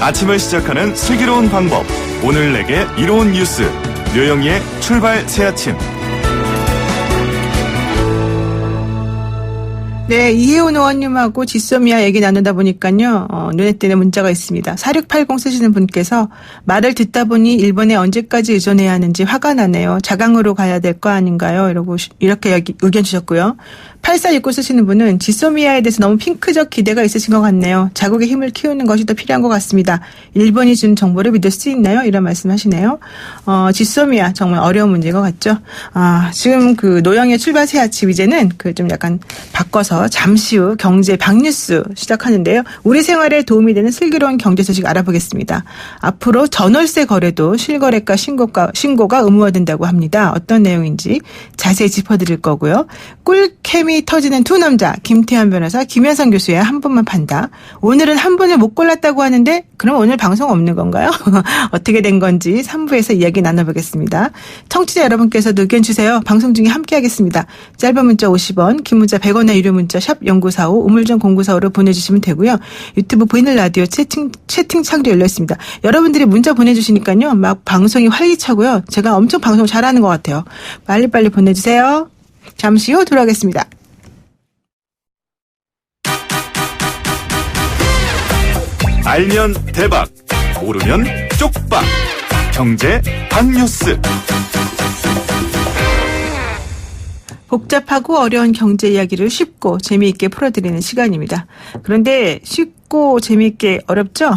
아침을 시작하는 슬기로운 방법. 오늘 내게 이로운 뉴스. 류영희의 출발 새아침. 네, 이혜원 의원님하고 지소미아 얘기 나누다 보니까요, 눈에 띄는 문자가 있습니다. 4680 쓰시는 분께서 말을 듣다 보니 일본에 언제까지 의존해야 하는지 화가 나네요. 자강으로 가야 될 거 아닌가요? 이렇게 의견 주셨고요. 8469 쓰시는 분은 지소미아에 대해서 너무 핑크적 기대가 있으신 것 같네요. 자국의 힘을 키우는 것이 더 필요한 것 같습니다. 일본이 준 정보를 믿을 수 있나요? 이런 말씀 하시네요. 지소미아 정말 어려운 문제인 것 같죠? 지금 그 노영의 출발 새 아침 이제는 그 좀 약간 바꿔서 잠시 후 경제 박뉴스 시작하는데요. 우리 생활에 도움이 되는 슬기로운 경제 소식 알아보겠습니다. 앞으로 전월세 거래도 실거래가 신고가 의무화된다고 합니다. 어떤 내용인지 자세히 짚어드릴 거고요. 꿀케미 터지는 두 남자 김태현 변호사 김현성 교수의 한 분만 판다. 오늘은 한 분을 못 골랐다고 하는데 그럼 오늘 방송 없는 건가요? 어떻게 된 건지 3부에서 이야기 나눠보겠습니다. 청취자 여러분께서도 의견 주세요. 방송 중에 함께하겠습니다. 짧은 문자 50원, 긴 문자 100원의 유료 문자 샵 0945 우물정 0945로 보내주시면 되고요. 유튜브 보이는 라디오 채팅창도 열려있습니다. 여러분들이 문자 보내주시니까요. 막 방송이 활기차고요. 제가 엄청 방송 잘하는 것 같아요. 빨리빨리 보내주세요. 잠시 후 돌아오겠습니다. 알면 대박, 모르면 쪽박. 경제 박뉴스. 복잡하고 어려운 경제 이야기를 쉽고 재미있게 풀어드리는 시간입니다. 그런데 쉽고 재미있게 어렵죠?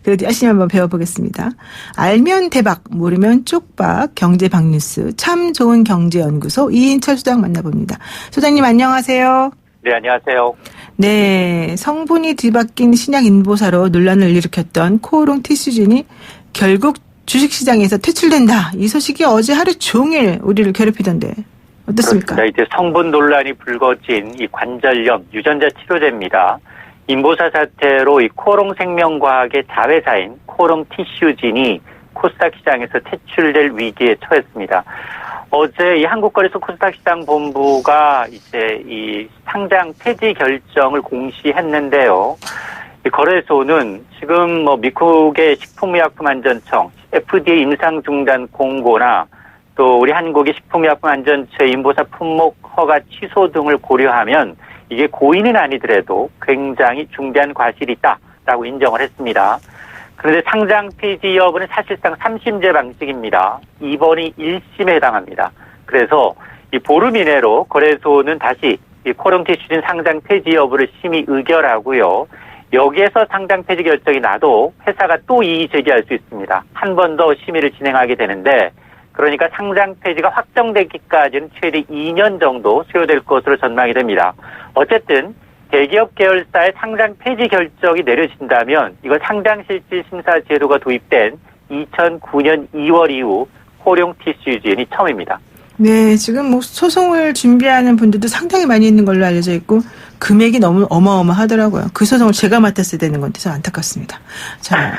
그래도 열심히 한번 배워보겠습니다. 알면 대박, 모르면 쪽박, 경제 박뉴스, 참 좋은 경제연구소 이인철 소장 만나봅니다. 소장님 안녕하세요. 네, 안녕하세요. 네, 성분이 뒤바뀐 신약 인보사로 논란을 일으켰던 코오롱 티슈진이 결국 주식시장에서 퇴출된다. 이 소식이 어제 하루 종일 우리를 괴롭히던데 어떻습니까? 그렇습니다. 이제 성분 논란이 불거진 이 관절염 유전자 치료제입니다. 인보사 사태로 이 코오롱 생명과학의 자회사인 코오롱 티슈진이 코스닥 시장에서 퇴출될 위기에 처했습니다. 어제 이 한국거래소 코스닥 시장 본부가 이제 이 상장 폐지 결정을 공시했는데요. 이 거래소는 지금 미국의 식품의약품안전청 FDA 임상 중단 공고나 또 우리 한국의 식품의약품안전처의 인보사 품목 허가 취소 등을 고려하면 이게 고의는 아니더라도 굉장히 중대한 과실이 있다라고 인정을 했습니다. 그런데 상장 폐지 여부는 사실상 3심제 방식입니다. 2번이 1심에 해당합니다. 그래서 이 보름 이내로 거래소는 다시 이 코오롱 티슈진 상장 폐지 여부를 심의 의결하고요. 여기에서 상장 폐지 결정이 나도 회사가 또 이의 제기할 수 있습니다. 한 번 더 심의를 진행하게 되는데 그러니까 상장 폐지가 확정되기까지는 최대 2년 정도 소요될 것으로 전망이 됩니다. 어쨌든 대기업 계열사의 상장 폐지 결정이 내려진다면 이건 상장실질 심사 제도가 도입된 2009년 2월 이후 코오롱 티슈진이 처음입니다. 네, 지금 소송을 준비하는 분들도 상당히 많이 있는 걸로 알려져 있고 금액이 너무 어마어마하더라고요. 그 소송을 제가 맡았어야 되는 건데 좀 안타깝습니다. 자,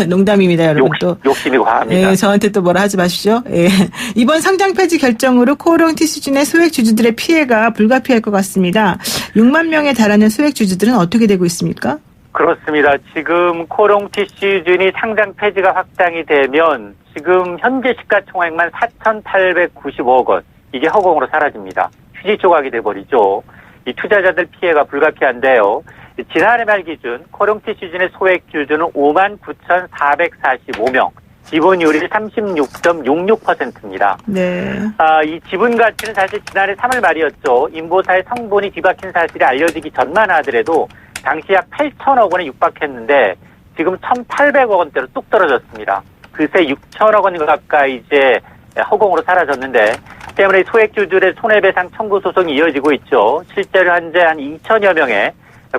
농담입니다, 여러분. 욕심이 과합니다. 네, 저한테 또 뭐라 하지 마십시오. 예. 이번 상장 폐지 결정으로 코오롱 티슈진의 소액 주주들의 피해가 불가피할 것 같습니다. 6만 명에 달하는 소액 주주들은 어떻게 되고 있습니까? 그렇습니다. 지금 코오롱 티슈진이 상장 폐지가 확정이 되면 지금 현재 시가총액만 4,895억 원. 이게 허공으로 사라집니다. 휴지 조각이 돼버리죠. 이 투자자들 피해가 불가피한데요. 지난해 말 기준 코오롱 티슈진의 소액 주주는 59,445명. 지분율이 36.66%입니다. 네. 이 지분 가치는 사실 지난해 3월 말이었죠. 인보사의 성분이 뒤바뀐 사실이 알려지기 전만 하더라도 당시 약 8천억 원에 육박했는데 지금 1,800억 원대로 뚝 떨어졌습니다. 그새 6천억 원 가까이 이제 허공으로 사라졌는데 때문에 소액주주들의 손해배상 청구 소송이 이어지고 있죠. 실제로 현재 한 2천여 명의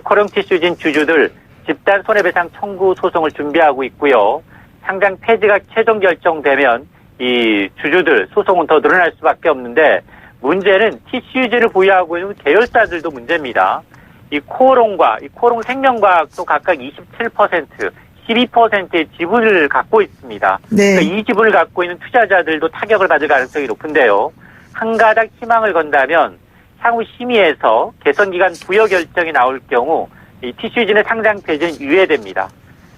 코오롱 티슈진 주주들 집단 손해배상 청구 소송을 준비하고 있고요. 상장 폐지가 최종 결정되면 이 주주들 소송은 더 늘어날 수밖에 없는데 문제는 티슈진을 보유하고 있는 계열사들도 문제입니다. 이 코오롱과 이 코오롱 생명과학도 각각 27%, 12%의 지분을 갖고 있습니다. 네. 그러니까 이 지분을 갖고 있는 투자자들도 타격을 받을 가능성이 높은데요. 한 가닥 희망을 건다면 향후 심의에서 개선기간 부여 결정이 나올 경우 이 티슈진의 상장 폐지는 유예됩니다.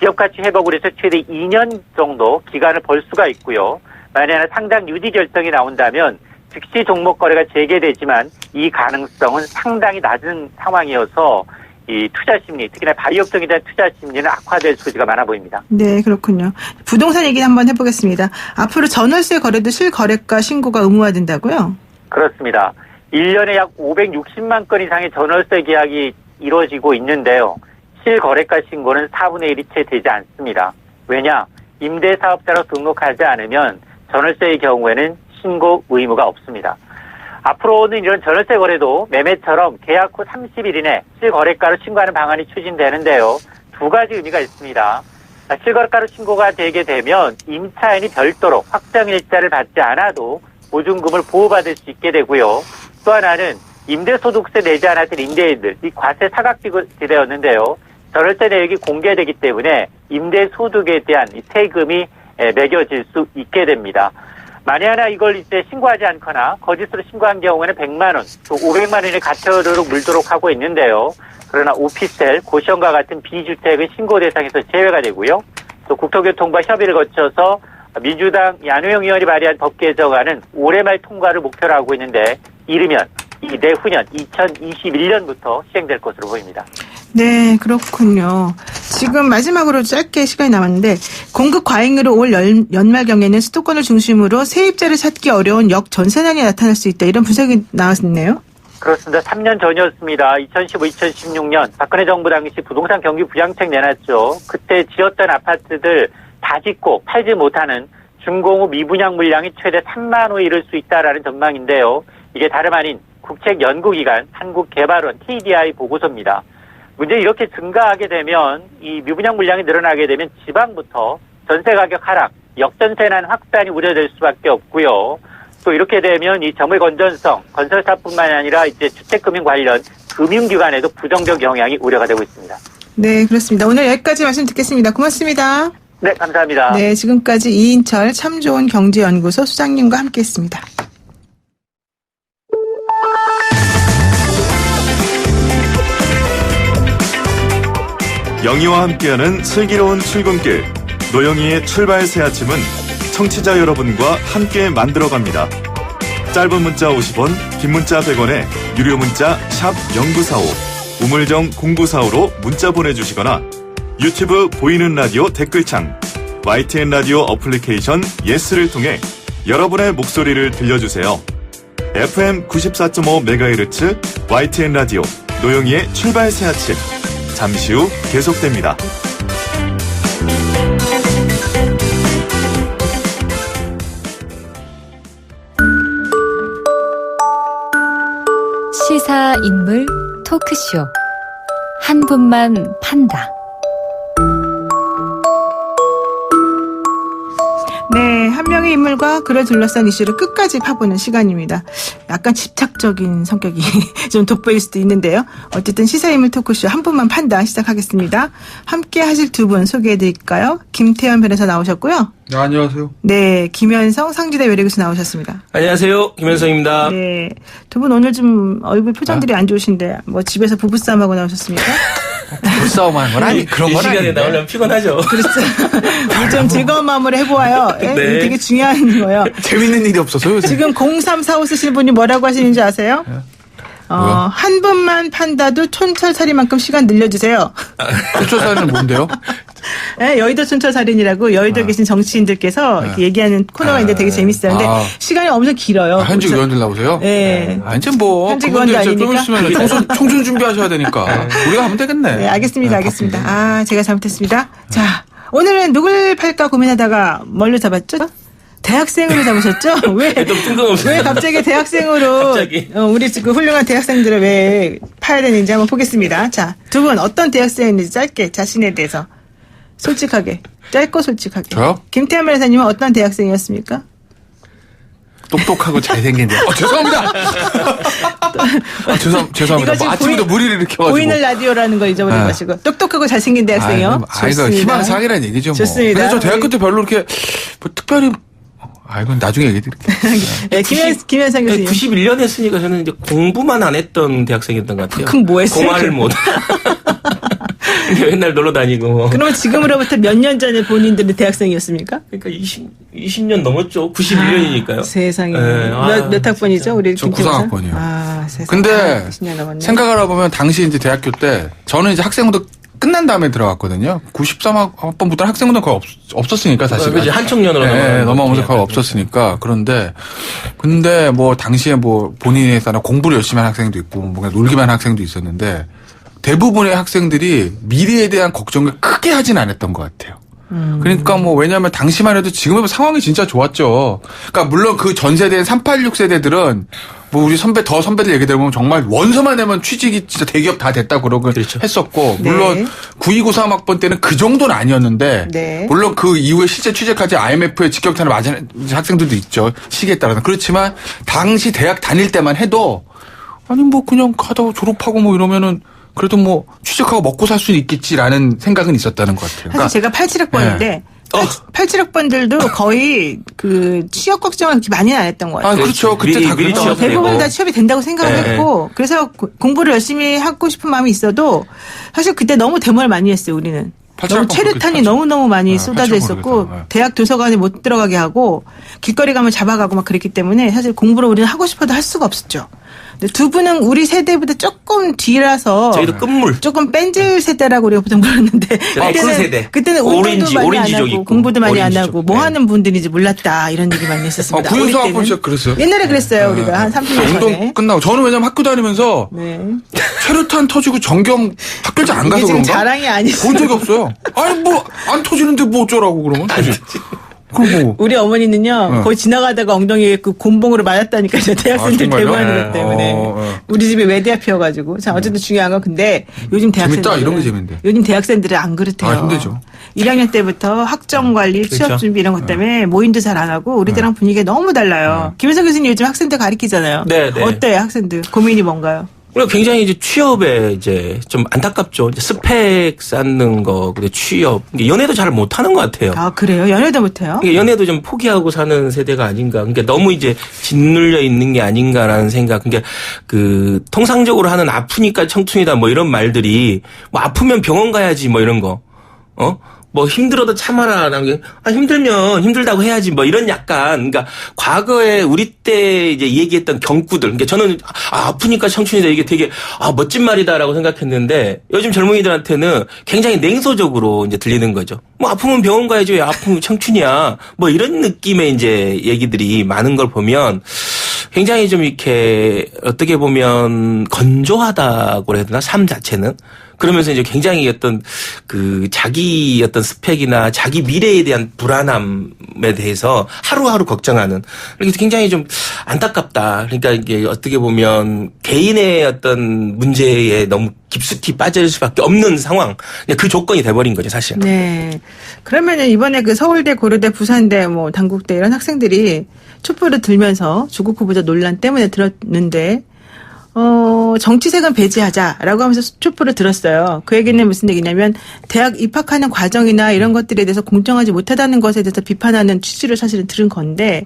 기업 가치 회복을 해서 최대 2년 정도 기간을 벌 수가 있고요. 만약에 상장 유지 결정이 나온다면 즉시 종목 거래가 재개되지만 이 가능성은 상당히 낮은 상황이어서 이 투자 심리, 특히나 바이오업종에 대한 투자 심리는 악화될 소지가 많아 보입니다. 네, 그렇군요. 부동산 얘기 한번 해보겠습니다. 앞으로 전월세 거래도 실거래가 신고가 의무화된다고요? 그렇습니다. 1년에 약 560만 건 이상의 전월세 계약이 이루어지고 있는데요. 실거래가 신고는 4분의 1이 채 되지 않습니다. 왜냐? 임대사업자로 등록하지 않으면 전월세의 경우에는 신고 의무가 없습니다. 앞으로는 이런 전월세 거래도 매매처럼 계약 후 30일 이내 실거래가로 신고하는 방안이 추진되는데요. 두 가지 의미가 있습니다. 실거래가로 신고가 되게 되면 임차인이 별도로 확정일자를 받지 않아도 보증금을 보호받을 수 있게 되고요. 또 하나는 임대소득세 내지 않았던 임대인들, 이 과세 사각지대였는데요. 전월세 내역이 공개되기 때문에 임대소득에 대한 세금이 매겨질 수 있게 됩니다. 만에 하나 이걸 이제 신고하지 않거나 거짓으로 신고한 경우에는 100만 원, 또 500만 원의 과태료로 물도록 하고 있는데요. 그러나 오피스텔, 고시원과 같은 비주택은 신고 대상에서 제외가 되고요. 또 국토교통부와 협의를 거쳐서 민주당 양효영 의원이 발의한 법 개정안은 올해 말 통과를 목표로 하고 있는데 이르면 이 내후년 2021년부터 시행될 것으로 보입니다. 네, 그렇군요. 지금 마지막으로 짧게 시간이 남았는데 공급 과잉으로 올 연말경에는 수도권을 중심으로 세입자를 찾기 어려운 역전세난이 나타날 수 있다. 이런 분석이 나왔네요. 그렇습니다. 3년 전이었습니다. 2015, 2016년 박근혜 정부 당시 부동산 경기 부양책 내놨죠. 그때 지었던 아파트들 다 짓고 팔지 못하는 준공후 미분양 물량이 최대 3만 호에 이를 수 있다라는 전망인데요. 이게 다름 아닌 국책연구기관 한국개발원 KDI 보고서입니다. 문제 이렇게 증가하게 되면 이 미분양 물량이 늘어나게 되면 지방부터 전세 가격 하락, 역전세난 확산이 우려될 수밖에 없고요. 또 이렇게 되면 이 정의 건전성, 건설사뿐만 아니라 이제 주택금융 관련 금융기관에도 부정적 영향이 우려가 되고 있습니다. 네, 그렇습니다. 오늘 여기까지 말씀 듣겠습니다. 고맙습니다. 네, 감사합니다. 네, 지금까지 이인철 참 좋은 경제연구소 수장님과 함께했습니다. 영희와 함께하는 슬기로운 출근길 노영희의 출발 새 아침은 청취자 여러분과 함께 만들어갑니다. 짧은 문자 50원, 긴 문자 100원에 유료 문자 샵 0945 우물정 0945로 문자 보내주시거나 유튜브 보이는 라디오 댓글창 YTN 라디오 어플리케이션 예스를 통해 여러분의 목소리를 들려주세요. FM 94.5MHz YTN 라디오 노영희의 출발 새 아침 잠시 후 계속됩니다. 시사 인물 토크쇼 한 분만 판다. 네, 한 명의 인물과 그를 둘러싼 이슈를 끝까지 파보는 시간입니다. 약간 집착적인 성격이 좀 돋보일 수도 있는데요. 어쨌든 시사인물 토크쇼 한 분만 판다 시작하겠습니다. 함께 하실 두 분 소개해드릴까요? 김태현 변호사 나오셨고요. 네, 안녕하세요. 네, 김현성 상지대 외래교수 나오셨습니다. 안녕하세요. 김현성입니다. 네, 두 분 오늘 좀 얼굴 표정들이 안 좋으신데 뭐 집에서 부부싸움하고 나오셨습니까? 부싸움하는 건 아니 그런 건 이 시간에 아닌데. 나오려면 피곤하죠. 그렇죠. 우리 좀 즐거운 마음으로 해보아요. 예? 네. 되게 중요한 거예요. 재밌는 일이 없어서요. 지금 0345 쓰시는 분이 뭐라고 하시는지 아세요? 뭐야? 한 분만 판다도 촌철살인만큼 시간 늘려주세요. 촌철살인은 뭔데요? 네, 여의도 촌철살인이라고 여의도에 계신 정치인들께서 이렇게 얘기하는 코너가 있는데 되게 재밌어요. 근데 시간이 엄청 길어요. 현직 의원들 나오세요? 네. 이제 뭐 현직 그분들 의원도 이제 좀 아니니까? 있으면 총선 준비하셔야 되니까 우리가 하면 되겠네. 네, 알겠습니다. 네, 알겠습니다. 바쁜데. 아, 제가 잘못했습니다. 자, 오늘은 누굴 팔까 고민하다가 뭘로 잡았죠? 대학생으로 잡으셨죠? 왜 뜬금없이. 왜 갑자기 대학생으로 갑자기. 우리 지금 훌륭한 대학생들을 왜 파야 되는지 한번 보겠습니다. 자, 두 분 어떤 대학생인지 짧게 자신에 대해서 솔직하게 짧고 솔직하게. 저요? 김태현 변호사님은 어떤 대학생이었습니까? 똑똑하고 잘생긴 데. 죄송합니다. 죄송합니다. 이거 지금 뭐 아침부터 무리를 일으켜가지고. 보이는 라디오라는 거 잊어버린 네. 것이고 똑똑하고 잘생긴 대학생이요. 이거 희망사항이라는 얘기죠. 뭐. 좋습니다. 근데 저 대학교 때 별로 이렇게 뭐 특별히 이건 나중에 얘기 드릴게요. 네, 김현상 교수님. 91년 했으니까 저는 이제 공부만 안 했던 대학생이었던 것 같아요. 그럼 뭐 했어요? 공화를 못. 맨날 놀러 다니고. 그러면 지금으로부터 몇 년 전에 본인들은 대학생이었습니까? 그러니까 20년 넘었죠. 91년이니까요. 세상에. 네. 몇 학번이죠? 우리 저 김태우 사? 93학번이요. 아, 세상에. 근데 20년 넘었네. 생각을 해보면 당시 이제 대학교 때 저는 이제 학생운동 끝난 다음에 들어갔거든요. 93학번부터 학생운동 거의 없었으니까 사실은. 이제 한청년으로 넘어오면서 거의 없었으니까. 근데 뭐 당시에 뭐 본인에 따라 공부를 열심히 한 학생도 있고 뭔가 놀기만 한 학생도 있었는데 대부분의 학생들이 미래에 대한 걱정을 크게 하진 않았던 것 같아요. 그러니까 뭐 왜냐하면 당시만 해도 지금의 상황이 진짜 좋았죠. 그러니까 물론 그 전 세대인 386 세대들은 뭐 우리 선배들 얘기 들어보면 정말 원서만 내면 취직이 진짜 대기업 다 됐다고 그러고 그렇죠. 했었고 네. 물론 9293학번 때는 그 정도는 아니었는데 네. 물론 그 이후에 실제 취직하지 IMF에 직격탄을 맞은 학생들도 있죠. 시기에 따라서. 그렇지만 당시 대학 다닐 때만 해도 아니 뭐 그냥 가다가 졸업하고 뭐 이러면은 그래도 뭐 취직하고 먹고 살 수는 있겠지라는 생각은 있었다는 것 같아요. 사실 제가 87학번인데 네. 87학번들도 거의 그 취업 걱정을 그렇게 많이는 안 했던 것 같아요. 아, 그렇죠. 그때 미리 다 그랬죠. 취업 대부분 되고. 다 취업이 된다고 생각을 네. 했고 그래서 공부를 열심히 하고 싶은 마음이 있어도 사실 그때 너무 대모를 많이 했어요. 우리는. 87학번 너무 체류탄이 그렇겠죠. 너무너무 많이 네, 쏟아져 87학번 있었고 그렇겠죠. 네. 대학 도서관에 못 들어가게 하고 길거리 가면 잡아가고 막 그랬기 때문에 사실 공부를 우리는 하고 싶어도 할 수가 없었죠. 근데 두 분은 우리 세대보다 조금 뒤라서 저희도 끝물. 조금 뺀질 세대라고 우리가 보통 불렀는데 그 세대. 그때는 운동도 많이 안 오렌지족 하고 있고. 공부도 많이 안 하고 오렌지족. 뭐 네. 하는 분들인지 몰랐다 이런 얘기 많이 했었습니다. 우리 구윤서 때는. 학번 진짜 그랬어요. 옛날에 그랬어요. 우리가 한 30년 전에. 운동 끝나고 저는 왜냐면 학교 다니면서 네. 체류탄 터지고 전경 학교장 안 이게 가서 지금 그런가? 자랑이 아니죠. 본 적이 없어요. 아니 뭐 안 터지는데 뭐 어쩌라고 그러면? 그럼 뭐. 우리 어머니는요 거의 지나가다가 엉덩이에 그 곤봉으로 맞았다니까요. 대학생들 정말요? 대모하는 것 때문에 우리 집이 외대 앞이어가지고 자 어쨌든 중요한 건 근데 요즘 대학생들 재밌다, 이런 게 재밌는데. 요즘 대학생들은 안 그렇대요. 아, 힘들죠. 1학년 때부터 학점 관리, 취업 그렇죠. 준비 이런 것 때문에 모임도 잘 안 하고 우리들랑 분위기가 너무 달라요. 김혜성 교수님 요즘 학생들 가르치잖아요. 네, 네. 어때요 학생들 고민이 뭔가요? 우리가 굉장히 이제 취업에 이제 좀 안타깝죠. 이제 스펙 쌓는 거, 근데 취업, 이게 연애도 잘 못하는 것 같아요. 아 그래요? 연애도 못해요? 이게 연애도 좀 포기하고 사는 세대가 아닌가. 그러니까 너무 이제 짓눌려 있는 게 아닌가라는 생각. 그러니까 그 통상적으로 하는 아프니까 청춘이다 뭐 이런 말들이 뭐 아프면 병원 가야지 뭐 이런 거. 뭐 힘들어도 참아라. 힘들면 힘들다고 해야지. 뭐 이런 약간 그러니까 과거에 우리 때 이제 얘기했던 경구들. 그러니까 저는 아프니까 청춘이다 이게 되게 멋진 말이다라고 생각했는데 요즘 젊은이들한테는 굉장히 냉소적으로 이제 들리는 거죠. 뭐 아프면 병원 가야지 왜 아프면 청춘이야. 뭐 이런 느낌의 이제 얘기들이 많은 걸 보면 굉장히 좀 이렇게 어떻게 보면 건조하다고 해야 되나 삶 자체는. 그러면서 이제 굉장히 어떤 그 자기 어떤 스펙이나 자기 미래에 대한 불안함에 대해서 하루하루 걱정하는 이렇게 굉장히 좀 안타깝다. 그러니까 이게 어떻게 보면 개인의 어떤 문제에 너무 깊숙이 빠질 수밖에 없는 상황. 그 조건이 돼버린 거죠, 사실. 네. 그러면은 이번에 그 서울대, 고려대, 부산대, 뭐 단국대 이런 학생들이 촛불을 들면서 조국 후보자 논란 때문에 들었는데 정치색은 배제하자라고 하면서 촛불을 들었어요. 그 얘기는 무슨 얘기냐면 대학 입학하는 과정이나 이런 것들에 대해서 공정하지 못하다는 것에 대해서 비판하는 취지를 사실은 들은 건데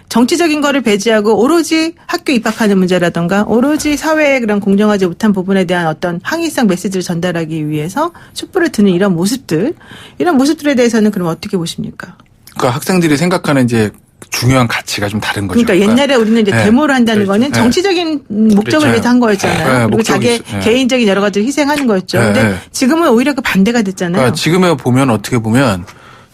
정치적인 거를 배제하고 오로지 학교 입학하는 문제라든가 오로지 사회의 그런 공정하지 못한 부분에 대한 어떤 항의성 메시지를 전달하기 위해서 촛불을 드는 이런 모습들에 대해서는 그럼 어떻게 보십니까? 그러니까 학생들이 생각하는 이제 중요한 가치가 좀 다른 거죠. 그러니까 옛날에 우리는 이제 네. 데모를 한다는 그렇죠. 거는 네. 정치적인 목적을 그렇죠. 위해서 한 거였잖아요. 네, 그리고 목적이 자기 있- 네. 개인적인 여러 가지를 희생하는 거였죠. 네, 근데 네. 지금은 오히려 그 반대가 됐잖아요. 그러니까 지금에 보면 어떻게 보면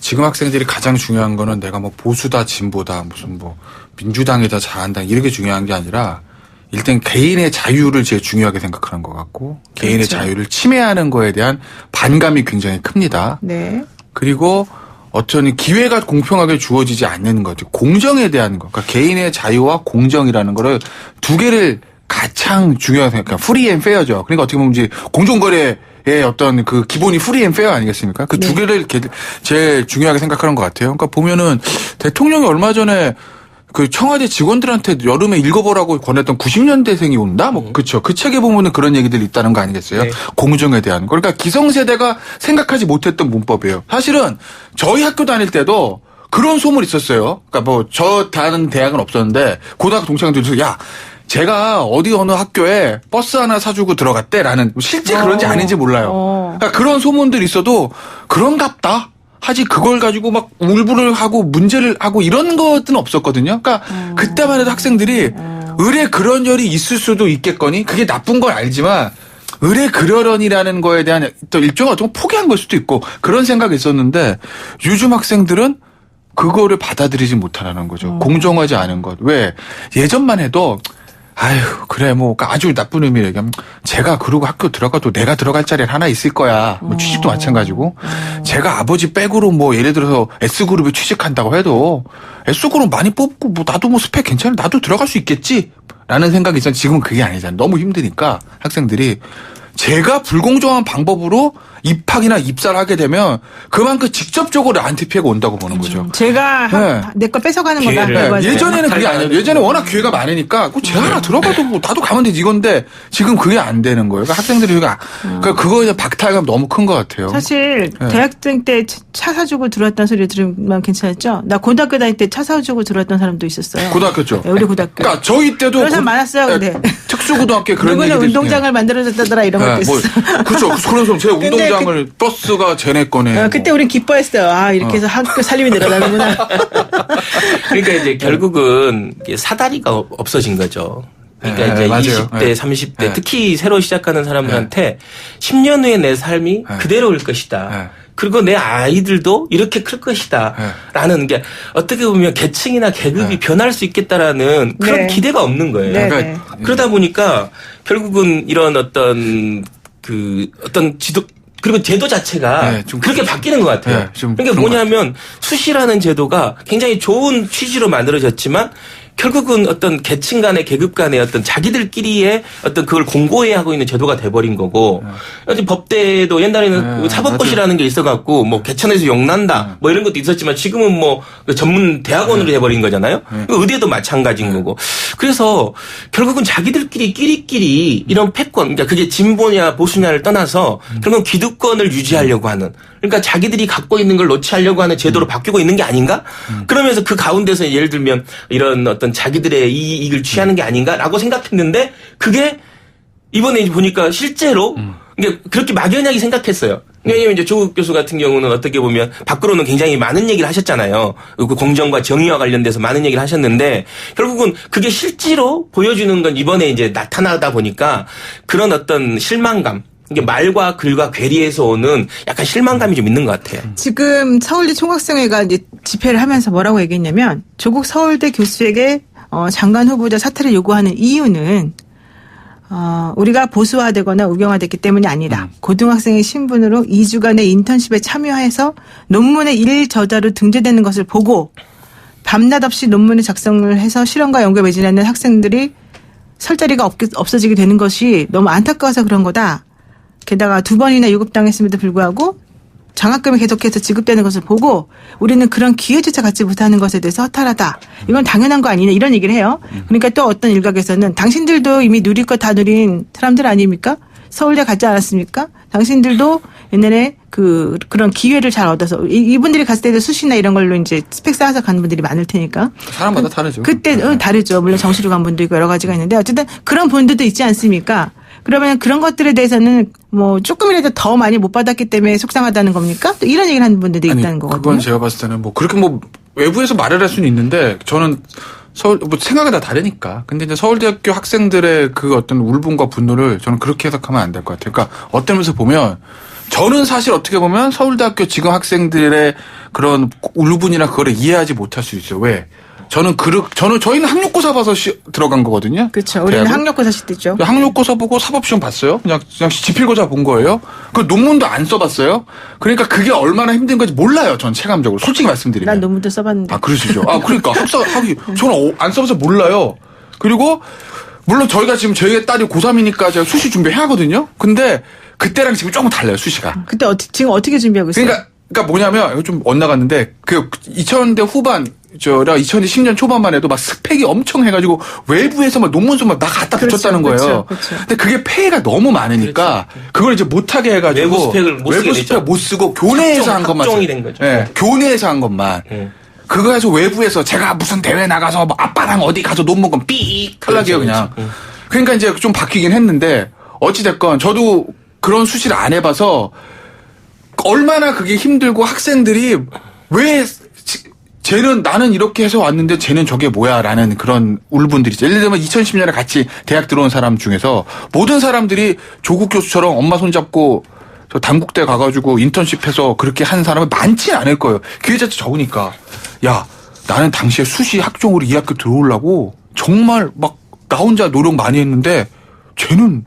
지금 학생들이 가장 중요한 거는 내가 뭐 보수다 진보다 무슨 뭐 민주당이다 잘한다 이렇게 중요한 게 아니라 일단 개인의 자유를 제일 중요하게 생각하는 것 같고 개인의 그렇죠. 자유를 침해하는 거에 대한 반감이 굉장히 큽니다. 네. 그리고 어떤 기회가 공평하게 주어지지 않는 거죠. 공정에 대한 거. 그러니까 개인의 자유와 공정이라는 거를 두 개를 가장 중요하게 생각해요. 프리 앤 페어죠. 그러니까 어떻게 보면 이제 공정거래의 어떤 그 기본이 프리 앤 페어 아니겠습니까? 그 두 네. 개를 제일 중요하게 생각하는 것 같아요. 그러니까 보면은 대통령이 얼마 전에 그 청와대 직원들한테 여름에 읽어보라고 권했던 90년대생이 온다? 뭐, 그쵸. 그 책에 보면은 그런 얘기들이 있다는 거 아니겠어요? 네. 공정에 대한 거. 그러니까 기성세대가 생각하지 못했던 문법이에요. 사실은 저희 학교 다닐 때도 그런 소문이 있었어요. 그러니까 뭐, 저 다른 대학은 없었는데, 고등학교 동창들이 야, 제가 어디 어느 학교에 버스 하나 사주고 들어갔대라는 실제 그런지 아닌지 몰라요. 그러니까 그런 소문들이 있어도 그런갑다 하지 그걸 가지고 막 울부를 하고 문제를 하고 이런 것은 없었거든요. 그러니까 그때만 해도 학생들이 의례 그러려니 있을 수도 있겠거니 그게 나쁜 건 알지만 의례 그러려니라는 거에 대한 또 일종의 어떤 포기한 걸 수도 있고 그런 생각이 있었는데 요즘 학생들은 그거를 받아들이지 못하는 거죠. 공정하지 않은 것. 왜? 예전만 해도 아유 그래 뭐 아주 나쁜 의미로 얘기하면 제가 그러고 학교 들어가도 내가 들어갈 자리는 하나 있을 거야. 뭐 취직도 마찬가지고 제가 아버지 백으로 뭐 예를 들어서 S그룹에 취직한다고 해도 S그룹 많이 뽑고 뭐 나도 뭐 스펙 괜찮아 나도 들어갈 수 있겠지 라는 생각이 있었는데 지금은 그게 아니잖아요. 너무 힘드니까 학생들이 제가 불공정한 방법으로 입학이나 입사를 하게 되면 그만큼 직접적으로 나한테 피해가 온다고 보는 거죠. 제가 내 거 뺏어가는 거다. 네. 예전에는 그게 아니에요. 예전에 워낙 기회가 많으니까 제가 하나 들어가도 뭐 나도 가면 되지 이건데 지금 그게 안 되는 거예요. 그러니까 학생들이 그러니까 그거에 박탈감 너무 큰 것 같아요. 사실 대학생 때 차 사주고 들어왔다는 소리 들으면 괜찮았죠? 나 고등학교 다닐 때 차 사주고 들어왔던 사람도 있었어요. 고등학교죠. 네, 우리 고등학교. 그러니까 저희 때도 그런 사람 많았어요. 근데 특수고등학교에 그런 누구는 얘기들 운동장을 만들어줬다더라 이런 것도 있어. 그렇죠. 그래서 제 운동장을 버스가 쟤네 거네. 그때 우린 기뻐했어요. 아 이렇게 해서 학교 살림이 늘어나는구나. 그러니까 이제 결국은 사다리가 없어진 거죠. 그러니까 이제 맞아요. 20대, 30대 특히 새로 시작하는 사람들한테 10년 후에 내 삶이 그대로일 것이다. 그리고 내 아이들도 이렇게 클 것이다. 라는 게 어떻게 보면 계층이나 계급이 변할 수 있겠다라는 그런 기대가 없는 거예요. 그러니까 그러다 보니까 결국은 이런 어떤 지도 그리고 제도 자체가 그렇게 바뀌는 것 같아요. 그러니까 뭐냐면 수시라는 제도가 굉장히 좋은 취지로 만들어졌지만 결국은 어떤 계층 간의 계급 간의 어떤 자기들끼리의 어떤 그걸 공고해야 하고 있는 제도가 돼버린 거고 법대도 옛날에는 사법고시라는 게 있어갖고 뭐 개천에서 욕난다 뭐 이런 것도 있었지만 지금은 뭐 전문 대학원으로 돼버린 거잖아요. 의대도 마찬가지인 거고 그래서 결국은 자기들끼리 끼리끼리 이런 패권 그러니까 그게 진보냐 보수냐를 떠나서 결국은 기득권을 유지하려고 하는 그러니까 자기들이 갖고 있는 걸 놓지 하려고 하는 제도로 바뀌고 있는 게 아닌가? 그러면서 그 가운데서 예를 들면 이런 어떤 자기들의 이익을 취하는 게 아닌가라고 생각했는데 그게 이번에 이제 보니까 실제로 그러니까 그렇게 막연하게 생각했어요. 왜냐하면 이제 조국 교수 같은 경우는 어떻게 보면 밖으로는 굉장히 많은 얘기를 하셨잖아요. 그 공정과 정의와 관련돼서 많은 얘기를 하셨는데 결국은 그게 실제로 보여주는 건 이번에 이제 나타나다 보니까 그런 어떤 실망감 이게 말과 글과 괴리에서 오는 약간 실망감이 좀 있는 것 같아요. 지금 서울대 총학생회가 이제 집회를 하면서 뭐라고 얘기했냐면 조국 서울대 교수에게 장관 후보자 사퇴를 요구하는 이유는 우리가 보수화되거나 우경화됐기 때문이 아니다. 고등학생의 신분으로 2주간의 인턴십에 참여해서 논문의 일저자로 등재되는 것을 보고 밤낮 없이 논문을 작성을 해서 실험과 연구에 매진하는 학생들이 설 자리가 없어지게 되는 것이 너무 안타까워서 그런 거다. 게다가 2번이나 유급당했음에도 불구하고 장학금이 계속해서 지급되는 것을 보고 우리는 그런 기회조차 갖지 못하는 것에 대해서 허탈하다. 이건 당연한 거 아니냐 이런 얘기를 해요. 그러니까 또 어떤 일각에서는 당신들도 이미 누릴 거 다 누린 사람들 아닙니까? 서울대 가지 않았습니까? 당신들도 옛날에 그런 기회를 잘 얻어서 이분들이 갔을 때도 수시나 이런 걸로 이제 스펙 쌓아서 가는 분들이 많을 테니까. 사람마다 다르죠. 그때 다르죠. 물론 정시로 간 분도 있고 여러 가지가 있는데 어쨌든 그런 분들도 있지 않습니까? 그러면 그런 것들에 대해서는 뭐 조금이라도 더 많이 못 받았기 때문에 속상하다는 겁니까? 또 이런 얘기를 하는 분들도 있다는 거거든요. 그건 제가 봤을 때는 뭐 그렇게 뭐 외부에서 말을 할 수는 있는데 저는 뭐 생각이 다 다르니까. 근데 이제 서울대학교 학생들의 그 어떤 울분과 분노를 저는 그렇게 해석하면 안 될 것 같아요. 그러니까 어떤 면에서 보면 저는 사실 어떻게 보면 서울대학교 지금 학생들의 그런 울분이나 그거를 이해하지 못할 수 있어요. 왜? 저희는 학력고사 봐서 들어간 거거든요. 그렇죠. 우리는 학력고사 시대죠. 학력고사 보고 사법시험 봤어요. 그냥 지필고사 본 거예요. 그 논문도 안 써봤어요. 그러니까 그게 얼마나 힘든 건지 몰라요. 전 체감적으로. 솔직히 말씀드리면. 난 논문도 써봤는데. 그러시죠. 그러니까 저는 안 써봐서 몰라요. 그리고 물론 저희가 딸이 고3이니까 제가 수시 준비해야 하거든요. 근데 그때랑 지금 조금 달라요. 수시가. 그때 지금 어떻게 준비하고 있어요? 그러니까 뭐냐면 이거 좀 엇나갔는데 2000년대 후반 2010년 초반만 해도 막 스펙이 엄청 해가지고 외부에서 막 논문서만 막 갖다 붙였다는 거예요. 그렇죠. 근데 그게 폐해가 너무 많으니까 그걸 이제 못하게 해가지고 외부 스펙을 못 못 쓰고 교내에서 한 것만 합종이 된 거죠. 교내에서 한 것만. 그거 해서 외부에서 제가 무슨 대회 나가서 뭐 아빠랑 어디 가서 논문 건 삑 탈락이에요 그냥. 그러니까 이제 좀 바뀌긴 했는데 어찌됐건 저도 그런 수시를 안 해봐서 얼마나 그게 힘들고 학생들이 왜 쟤는 나는 이렇게 해서 왔는데 쟤는 저게 뭐야라는 그런 울분들이 있죠. 예를 들면 2010년에 같이 대학 들어온 사람 중에서 모든 사람들이 조국 교수처럼 엄마 손잡고 저 단국대 가가지고 인턴십해서 그렇게 하는 사람은 많지 않을 거예요. 기회 자체 적으니까. 야, 나는 당시에 수시 학종으로 이 학교 들어오려고 정말 막 나 혼자 노력 많이 했는데 쟤는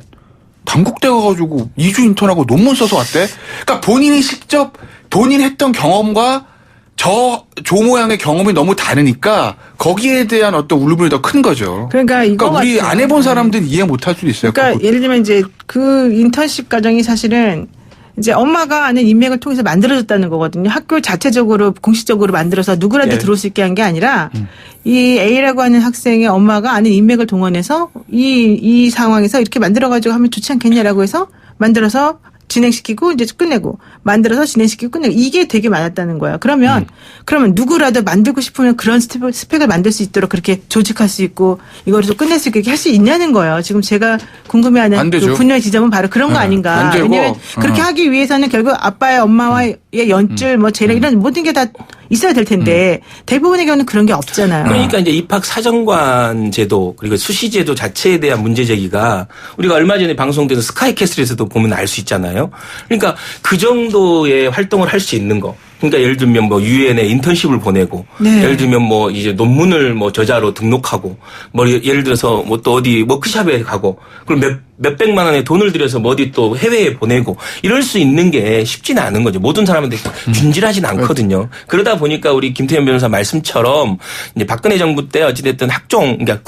단국대 가가지고 2주 인턴하고 논문 써서 왔대. 그러니까 본인이 직접 본인 했던 경험과 저 모양의 경험이 너무 다르니까 거기에 대한 어떤 울분이 더 큰 거죠. 그러니까 이거 우리 같아요. 안 해본 사람들은 이해 못할 수도 있어요. 그러니까 예를 들면 이제 그 인턴십 과정이 사실은 이제 엄마가 아는 인맥을 통해서 만들어졌다는 거거든요. 학교 자체적으로 공식적으로 만들어서 누구라도 예. 들어올 수 있게 한 게 아니라 이 A라고 하는 학생의 엄마가 아는 인맥을 동원해서 이 상황에서 이렇게 만들어가지고 하면 좋지 않겠냐라고 해서 만들어서 진행시키고 이제 끝내고 만들어서 진행시키고 끝내고 이게 되게 많았다는 거예요. 그러면 누구라도 만들고 싶으면 그런 스펙을 만들 수 있도록 그렇게 조직할 수 있고 이거를 또 끝낼 수 있게 할 수 있냐는 거예요. 지금 제가 궁금해하는 안 그 되죠. 분노의 지점은 바로 그런 거 아닌가. 안 되고. 왜냐하면 그렇게 하기 위해서는 결국 아빠의 엄마와의 연줄 뭐 재력 이런 모든 게 다 있어야 될 텐데 대부분의 경우는 그런 게 없잖아요. 그러니까 이제 입학 사정관 제도 그리고 수시 제도 자체에 대한 문제 제기가 우리가 얼마 전에 방송된 스카이캐슬에서도 보면 알 수 있잖아요. 그러니까 그 정도의 활동을 할 수 있는 거. 그러니까 예를 들면 뭐 유엔에 인턴십을 보내고 네. 예를 들면 뭐 이제 논문을 뭐 저자로 등록하고 뭐 예를 들어서 뭐 또 어디 워크숍에 가고 그리고 몇백만 원의 돈을 들여서 뭐 어디 또 해외에 보내고 이럴 수 있는 게 쉽지는 않은 거죠. 모든 사람한테 균질하진 않거든요. 그러다 보니까 우리 김태현 변호사 말씀처럼 이제 박근혜 정부 때 어찌됐든 학종 그러니까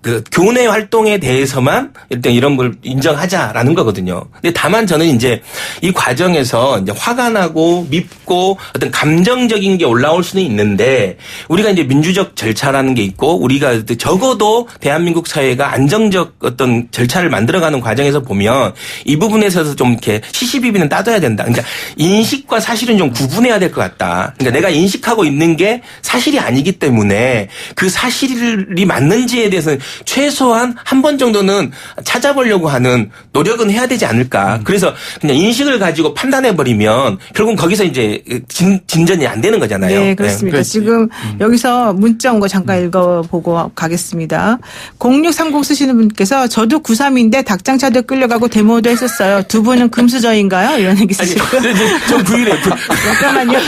그 교내 활동에 대해서만 일단 이런 걸 인정하자라는 거거든요. 근데 다만 저는 이제 이 과정에서 이제 화가 나고 밉고 어떤 감정적인 게 올라올 수는 있는데 우리가 이제 민주적 절차라는 게 있고 우리가 적어도 대한민국 사회가 안정적 어떤 절차를 만들어가는 과정에서 보면 이 부분에 있어서 좀 이렇게 시시비비는 따져야 된다. 그러니까 인식과 사실은 좀 구분해야 될 것 같다. 그러니까 내가 인식하고 있는 게 사실이 아니기 때문에 그 사실이 맞는지에 대해서는 최소한 한 번 정도는 찾아보려고 하는 노력은 해야 되지 않을까. 그래서 그냥 인식을 가지고 판단해버리면 결국 거기서 이제 진전이 안 되는 거잖아요. 네, 그렇습니다. 네. 지금 여기서 문자 온 거 잠깐 읽어보고 가겠습니다. 0630 쓰시는 분께서 저도 고3인데 닭장차도 끌려가고 데모도 했었어요. 두 분은 금수저인가요? 이런 얘기 쓰시고. 좀 부인해. 잠깐만요.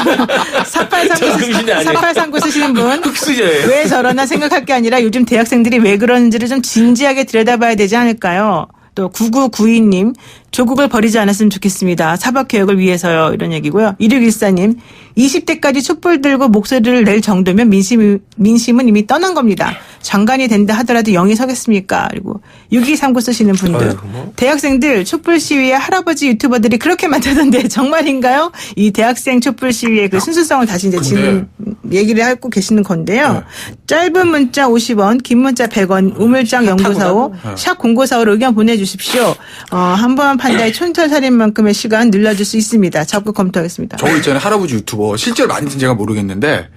저는 금수저 아니에요. 4839 쓰시는 분. 흑수저예요. 왜 저러나 생각할 게 아니라 요즘 대학생들이 왜 그러는지를 좀 진지하게 들여다봐야 되지 않을까요? 또 9992님 조국을 버리지 않았으면 좋겠습니다. 사법개혁을 위해서요. 이런 얘기고요. 2614님 20대까지 촛불 들고 목소리를 낼 정도면 민심은 이미 떠난 겁니다. 장관이 된다 하더라도 영이 서겠습니까? 그리고 6239 쓰시는 분들. 아이고, 뭐. 대학생들 촛불 시위에 할아버지 유튜버들이 그렇게 만들던데 정말인가요? 이 대학생 촛불 시위의 그 순수성을 다시 이제 얘기를 하고 계시는 건데요. 짧은 문자 50원, 긴 문자 100원, 우물장 0945, 샵 0945로 의견 보내주십시오. 한번 판다의 촌철살인만큼의 시간 늘려줄 수 있습니다. 적극 검토하겠습니다. 저 있잖아요. 할아버지 유튜버. 실제로 많은지는 제가 모르겠는데.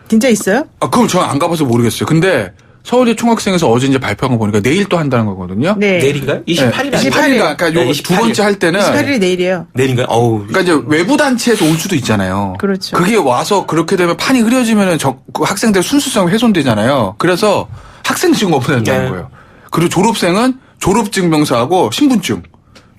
진짜 있어요? 그럼 저는 안 가봐서 모르겠어요. 근데 서울대 총학생에서 어제 이제 발표한 거 보니까 내일 또 한다는 거거든요. 네. 내일인가요? 28일 아니에요? 28일. 그러니까 네, 요 두 번째 할 때는 28일이 내일이에요. 내일인가요? 어우. 그러니까 이제 외부 단체에서 올 수도 있잖아요. 그렇죠. 그게 와서 그렇게 되면 판이 흐려지면은 그 학생들 순수성이 훼손되잖아요. 그래서 학생 지금 없어진다는 네. 거예요. 그리고 졸업생은 졸업증명서하고 신분증.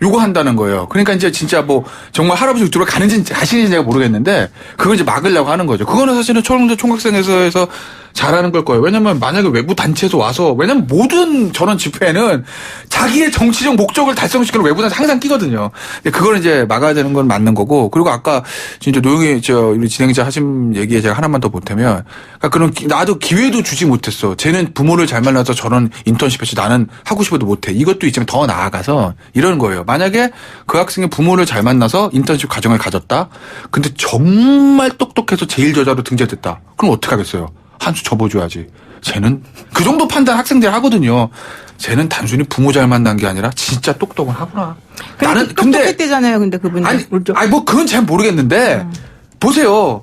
요거 한다는 거예요. 그러니까 이제 진짜 뭐 정말 할아버지 유튜브를 가시는지 제가 모르겠는데 그걸 이제 막으려고 하는 거죠. 그거는 사실은 서울대 총학생회에서 잘하는 걸 거예요. 왜냐면 만약에 외부 단체에서 와서 왜냐면 모든 저런 집회는 자기의 정치적 목적을 달성시키는 외부 단체 항상 끼거든요. 근데 그걸 이제 막아야 되는 건 맞는 거고 그리고 아까 진짜 노영희 우리 진행자 하신 얘기에 제가 하나만 더 보태면 그러니까 그런 나도 기회도 주지 못했어. 쟤는 부모를 잘 만나서 저런 인턴십 했지 나는 하고 싶어도 못해. 이것도 있지만 더 나아가서 이러는 거예요. 만약에 그 학생의 부모를 잘 만나서 인턴십 과정을 가졌다. 근데 정말 똑똑해서 제일 저자로 등재됐다. 그럼 어떻게 하겠어요? 한 수 접어줘야지. 쟤는 그 정도 판단 학생들이 하거든요. 쟤는 단순히 부모 잘 만난 게 아니라 진짜 똑똑은 하구나. 나는 똑똑했대잖아요. 근데 그분들. 아니 뭐 그건 잘 모르겠는데 보세요.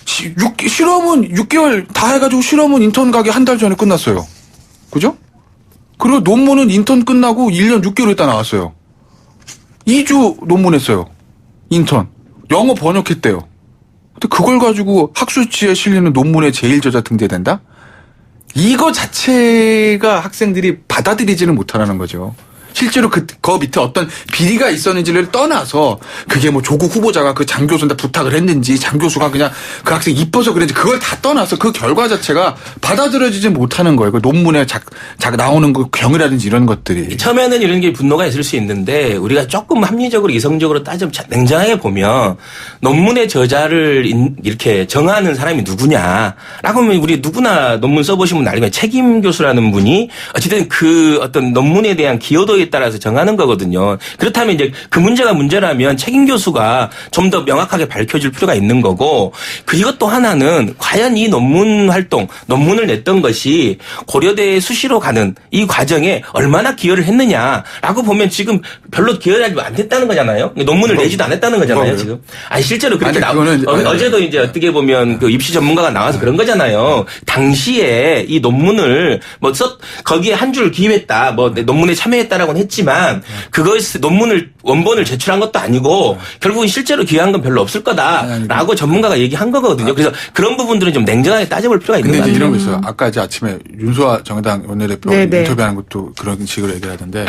실험은 6개월 다 해가지고 실험은 인턴 가기 한 달 전에 끝났어요. 그죠? 그리고 논문은 인턴 끝나고 1년 6개월 있다 나왔어요. 2주 논문했어요. 인턴. 영어 번역했대요. 근데 그걸 가지고 학술지에 실리는 논문에 제1저자 등재된다? 이거 자체가 학생들이 받아들이지는 못하라는 거죠. 실제로 그 밑에 어떤 비리가 있었는지를 떠나서 그게 뭐 조국 후보자가 그 장 교수한테 부탁을 했는지 장 교수가 그냥 그 학생 이뻐서 그랬는지 그걸 다 떠나서 그 결과 자체가 받아들여지지 못하는 거예요. 그 논문에 나오는 그 경이라든지 이런 것들이. 처음에는 이런 게 분노가 있을 수 있는데 우리가 조금 합리적으로 이성적으로 따지면 냉정하게 보면 논문의 저자를 이렇게 정하는 사람이 누구냐라고 하면 우리 누구나 논문 써보신 분 알면 책임 교수라는 분이 어쨌든 그 어떤 논문에 대한 기여도에 따라서 정하는 거거든요. 그렇다면 이제 그 문제가 문제라면 책임 교수가 좀 더 명확하게 밝혀줄 필요가 있는 거고, 그리고 또 하나는 과연 이 논문 활동, 논문을 냈던 것이 고려대에 수시로 가는 이 과정에 얼마나 기여를 했느냐라고 보면 지금 별로 기여를 안 했다는 거잖아요. 논문을 내지도 않았다는 거잖아요, 지금. 아니 실제로 그렇게 어제도 이제 어떻게 보면 그 입시 전문가가 나와서 그런 거잖아요. 당시에 이 논문을 거기에 한 줄 기입했다, 논문에 참여했다라고는 했지만 그것을 논문을 원본을 제출한 것도 아니고 결국은 실제로 기여한 건 별로 없을 거다라고 전문가가 얘기한 거거든요. 그래서 그런 부분들은 좀 냉정하게 따져볼 필요가 있는 거 근데 같아요. 이런 거 있어요. 아까 이제 아침에 윤소아 정의당 원내대표 인터뷰하는 것도 그런 식으로 얘기하던데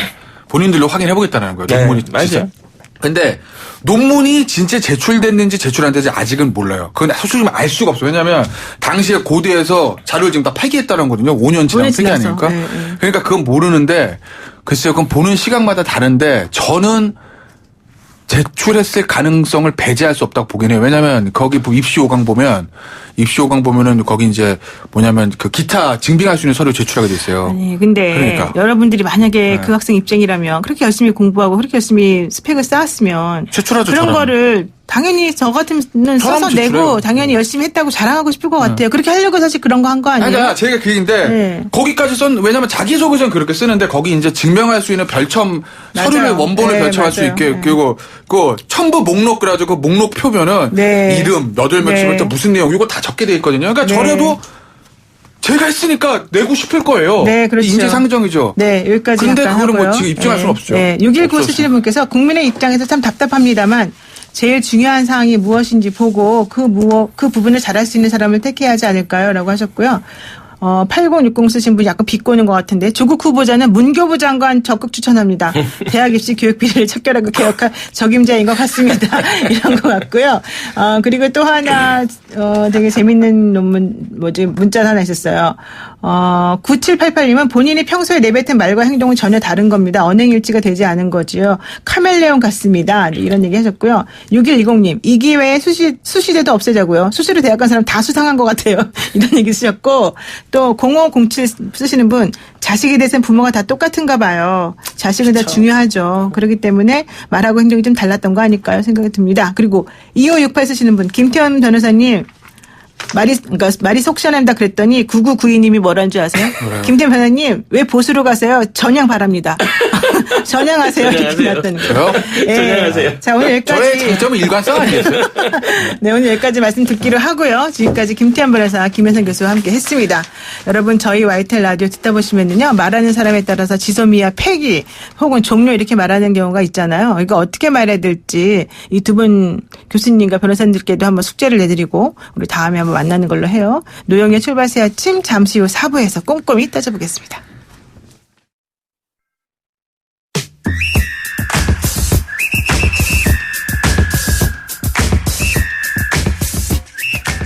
본인들로 확인해보겠다는 거예요. 논문이 맞아요. 근데 논문이 진짜 제출됐는지 제출 안 됐는지 아직은 몰라요. 그건 솔직히 알 수가 없어요. 왜냐하면 당시에 고대에서 자료를 지금 다 폐기했다는 거거든요. 5년 지나면 폐기하니까. 그러니까 그건 모르는데 글쎄요. 그건 보는 시각마다 다른데 저는 제출했을 가능성을 배제할 수 없다고 보긴 해요. 왜냐하면 거기 입시 5강 보면은 거기 이제 뭐냐면 그 기타 증빙할 수 있는 서류 제출하게 돼 있어요. 아니, 근데 그러니까. 여러분들이 만약에 그 학생 입장이라면 그렇게 열심히 공부하고 그렇게 열심히 스펙을 쌓았으면 제출하죠. 그런 저랑. 거를 당연히 저 같으면 써서 제출해요. 내고 당연히 열심히 했다고 자랑하고 싶을 것 같아요. 그렇게 하려고 사실 그런 거 한 거 아니에요? 그러니까 제가 그 얘기인데 거기까지 왜냐면 자기소개서는 그렇게 쓰는데 거기 이제 증명할 수 있는 별첨 맞아요. 서류를 원본을 별첨할 수 맞아요. 있게 그리고 그 첨부 목록 그래가지고 그 목록 표면은 이름 몇 월 며칠부터 무슨 내용 이거 다 적게 돼 있거든요. 그러니까 저래도 제가 했으니까 내고 싶을 거예요. 네, 그렇죠. 인지상정이죠. 네, 여기까지 근데 약간 그거는 하고요. 뭐 지금 입증할 수는 없죠. 네, 619 쓰시는 분께서 국민의 입장에서 참 답답합니다만 제일 중요한 사항이 무엇인지 보고 그 부분을 잘할 수 있는 사람을 택해야 하지 않을까요? 라고 하셨고요. 8060 쓰신 분이 약간 비꼬는 것 같은데 조국 후보자는 문교부 장관 적극 추천합니다. 대학 입시 교육비를 척결하고 개혁할 적임자인 것 같습니다. 이런 것 같고요. 그리고 또 하나 되게 재밌는 문자 하나 있었어요. 9788님은 본인이 평소에 내뱉은 말과 행동은 전혀 다른 겁니다. 언행일치가 되지 않은 거지요. 카멜레온 같습니다. 이런 얘기 하셨고요. 6120님 이 기회에 수시대도 없애자고요. 수시로 대학 간 사람 다 수상한 것 같아요. 이런 얘기 쓰셨고 또 0507 쓰시는 분 자식에 대해서는 부모가 다 똑같은가 봐요. 자식은 다 중요하죠. 그렇기 때문에 말하고 행동이 좀 달랐던 거 아닐까요? 생각이 듭니다. 그리고 2568 쓰시는 분 김태현 변호사님 말이 속 시원한다 그랬더니 9992님이 뭐라는 줄 아세요? 김태현 변호사님 왜 보수로 가세요? 전향 바랍니다. 전향하세요. 이렇게 났던 거예요. 전향하세요. 자, 오늘 여기까지. 저의 장점은 일관성 아니겠어요? 네, 오늘 여기까지 말씀 듣기로 하고요. 지금까지 김태현 변호사, 김현선 교수와 함께 했습니다. 여러분, 저희 YTN 라디오 듣다 보시면은요, 말하는 사람에 따라서 지소미아 폐기 혹은 종료 이렇게 말하는 경우가 있잖아요. 이거 어떻게 말해야 될지 이 두 분 교수님과 변호사님들께도 한번 숙제를 내드리고 우리 다음에 한번 만나는 걸로 해요. 노영의 출발새 아침 잠시 후 4부에서 꼼꼼히 따져보겠습니다.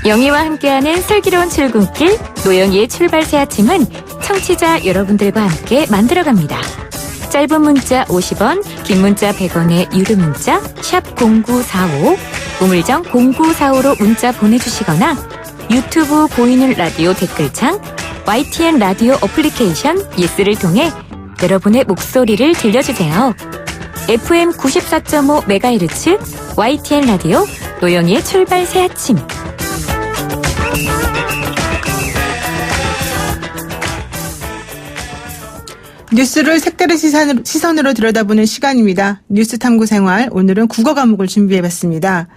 영희와 함께하는 슬기로운 출근길 노영희의 출발새 아침은 청취자 여러분들과 함께 만들어갑니다. 짧은 문자 50원, 긴 문자 100원의 유료 문자 샵 0945, 우물정 0945로 문자 보내주시거나 유튜브 보이는 라디오 댓글창, YTN 라디오 어플리케이션 예스를 통해 여러분의 목소리를 들려주세요. FM 94.5MHz YTN 라디오 노영희의 출발새 아침. 뉴스를 색다른 시선으로 들여다보는 시간입니다. 뉴스 탐구 생활. 오늘은 국어 과목을 준비해봤습니다.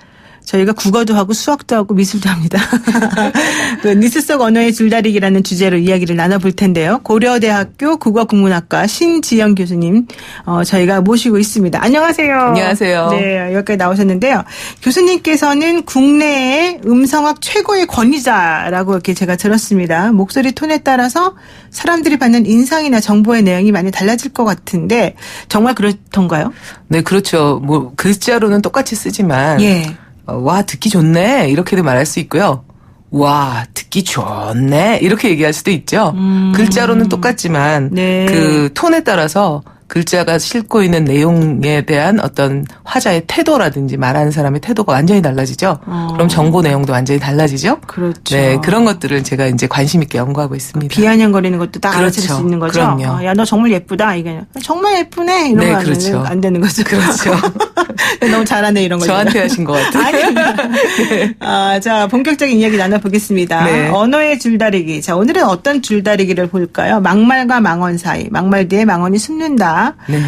저희가 국어도 하고 수학도 하고 미술도 합니다. 그 니스 속 언어의 줄다리기라는 주제로 이야기를 나눠볼 텐데요. 고려대학교 국어국문학과 신지영 교수님 저희가 모시고 있습니다. 안녕하세요. 안녕하세요. 네, 여기까지 나오셨는데요. 교수님께서는 국내의 음성학 최고의 권위자라고 이렇게 제가 들었습니다. 목소리 톤에 따라서 사람들이 받는 인상이나 정보의 내용이 많이 달라질 것 같은데 정말 그렇던가요? 네, 그렇죠. 뭐 글자로는 똑같이 쓰지만 예. 와 듣기 좋네 이렇게도 말할 수 있고요. 와 듣기 좋네 이렇게 얘기할 수도 있죠. 글자로는 똑같지만 네. 그 톤에 따라서 글자가 싣고 있는 내용에 대한 어떤 화자의 태도라든지 말하는 사람의 태도가 완전히 달라지죠. 그럼 정보 내용도 완전히 달라지죠. 그렇죠. 네, 그런 것들을 제가 이제 관심 있게 연구하고 있습니다. 비아냥거리는 것도 다 알아챌 그렇죠. 수 있는 거죠. 그럼요. 야, 너 정말 예쁘다. 이게 정말 예쁘네. 이런 네, 거 그렇죠. 하면 안 되는 거죠. 그렇죠. 너무 잘하네 이런 거. 저한테 하신 것 같아요. 아니. 자, 본격적인 이야기 나눠보겠습니다. 네. 언어의 줄다리기. 자, 오늘은 어떤 줄다리기를 볼까요? 막말과 망언 사이. 막말 뒤에 망언이 숨는다. 네.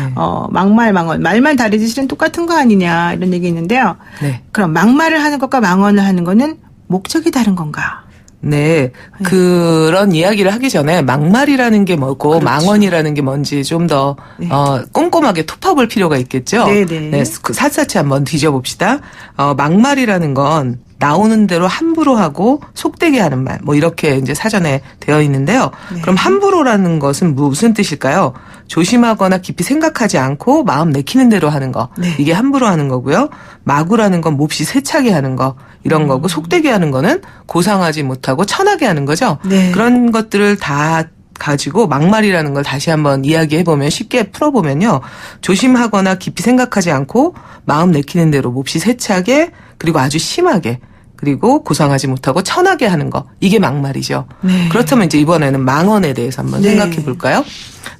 막말, 망언. 말만 다르지 실은 똑같은 거 아니냐. 이런 얘기 있는데요. 네. 그럼 막말을 하는 것과 망언을 하는 거는 목적이 다른 건가? 네. 그런 이야기를 하기 전에 막말이라는 게 뭐고 그렇죠. 망언이라는 게 뭔지 좀 더 네. 꼼꼼하게 톱합을 필요가 있겠죠. 네네. 네. 샅샅이 한번 뒤져봅시다. 막말이라는 건 나오는 대로 함부로 하고 속되게 하는 말, 뭐 이렇게 이제 사전에 되어 있는데요. 네. 그럼 함부로라는 것은 무슨 뜻일까요? 조심하거나 깊이 생각하지 않고 마음 내키는 대로 하는 거. 네. 이게 함부로 하는 거고요. 마구라는 건 몹시 세차게 하는 거. 이런 거고 속되게 하는 거는 고상하지 못하고 천하게 하는 거죠. 네. 그런 것들을 다 가지고 막말이라는 걸 다시 한번 이야기해보면 쉽게 풀어보면요. 조심하거나 깊이 생각하지 않고 마음 내키는 대로 몹시 세차게 그리고 아주 심하게 그리고 고상하지 못하고 천하게 하는 거. 이게 막말이죠. 네. 그렇다면 이제 이번에는 망언에 대해서 한번 네. 생각해 볼까요?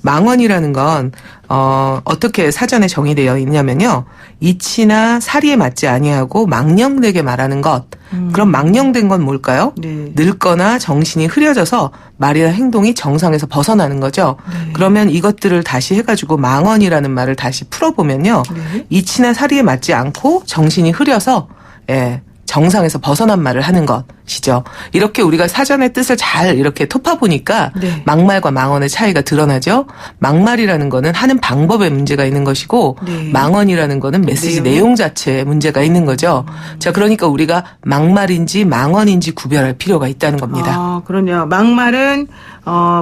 망언이라는 건 어떻게 사전에 정의되어 있냐면요. 이치나 사리에 맞지 아니하고 망령되게 말하는 것. 그럼 망령된 건 뭘까요? 네. 늙거나 정신이 흐려져서 말이나 행동이 정상에서 벗어나는 거죠. 네. 그러면 이것들을 다시 해가지고 망언이라는 말을 다시 풀어보면요. 네. 이치나 사리에 맞지 않고 정신이 흐려서 정상에서 벗어난 말을 하는 것이죠. 이렇게 우리가 사전의 뜻을 잘 이렇게 톱아보니까 네. 막말과 망언의 차이가 드러나죠. 막말이라는 거는 하는 방법에 문제가 있는 것이고 네. 망언이라는 거는 메시지 내용 자체에 문제가 있는 거죠. 자, 그러니까 우리가 막말인지 망언인지 구별할 필요가 있다는 겁니다. 아, 그러네요. 막말은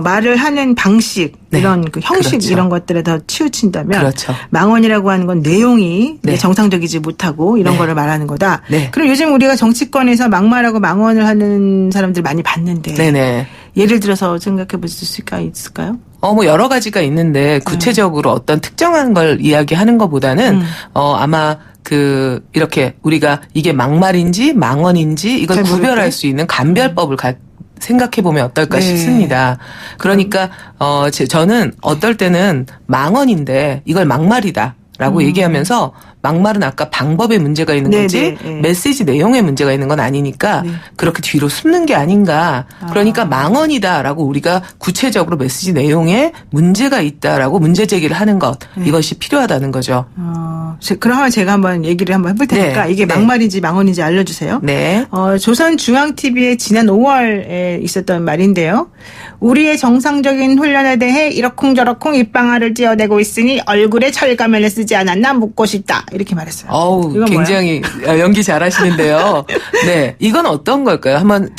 말을 하는 방식 네. 이런 그 형식 그렇죠. 이런 것들에 더 치우친다면 그렇죠. 망언이라고 하는 건 내용이 네. 정상적이지 못하고 이런 네. 거를 말하는 거다. 네. 그럼 요즘 우리가 정치권에서 막말하고 망언을 하는 사람들 많이 봤는데 네네. 예를 들어서 생각해 볼 수 있을까요? 뭐 여러 가지가 있는데 구체적으로 어떤 특정한 걸 이야기하는 것보다는 아마 이렇게 우리가 이게 막말인지 망언인지 이걸 잘 모를 구별할 때? 수 있는 감별법을 생각해 보면 어떨까 네. 싶습니다. 그러니까 저는 어떨 때는 망언인데 이걸 막말이다라고 얘기하면서 막말은 아까 방법에 문제가 있는 네, 거지 네, 네. 메시지 내용에 문제가 있는 건 아니니까 네. 그렇게 뒤로 숨는 게 아닌가. 그러니까 망언이다라고 우리가 구체적으로 메시지 내용에 문제가 있다라고 문제 제기를 하는 것 이것이 필요하다는 거죠. 그러면 제가 한번 얘기를 한번 해볼 테니까 네. 이게 네. 막말인지 망언인지 알려주세요. 네. 조선중앙TV의 지난 5월에 있었던 말인데요. 우리의 정상적인 훈련에 대해 이러쿵저러쿵 입방아를 찧어대고 있으니 얼굴에 철가면을 쓰지 않았나 묻고 싶다. 이렇게 말했어요. 어우, 이건 굉장히 연기 잘하시는데요. 네. 이건 어떤 걸까요? 한번